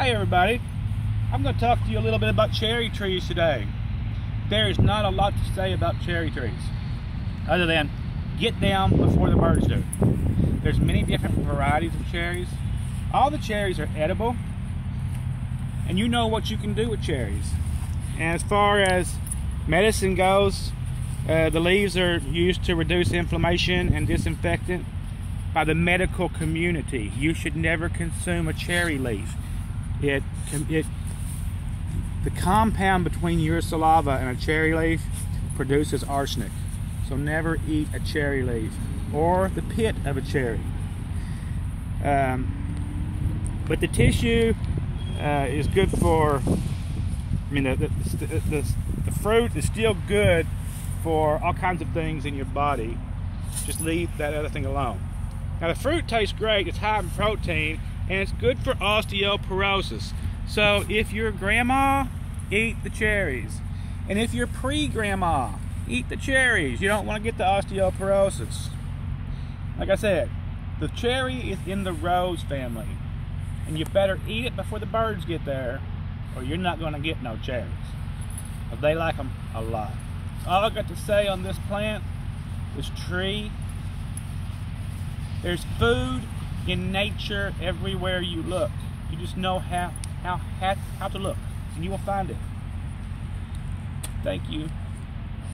Hi everybody, I'm going to talk to you a little bit about cherry trees today. There is not a lot to say about cherry trees other than get down before the birds do. There's many different varieties of cherries. All the cherries are edible, and you know what you can do with cherries. And as far as medicine goes, the leaves are used to reduce inflammation and disinfectant by the medical community. You should never consume a cherry leaf. The compound between your saliva and a cherry leaf produces arsenic. So never eat a cherry leaf or the pit of a cherry. But the tissue is good for, the fruit is still good for all kinds of things in your body. Just leave that other thing alone. Now the fruit tastes great, it's high in protein, and it's good for osteoporosis. So if you're grandma, eat the cherries. And if you're pre-grandma, eat the cherries. You don't want to get the osteoporosis. Like I said, the cherry is in the rose family. And you better eat it before the birds get there, or you're not going to get no cherries. But they like them a lot. All I got to say on this plant, this tree, there's food in nature everywhere you look. You just know how to look, and you will find it. Thank you.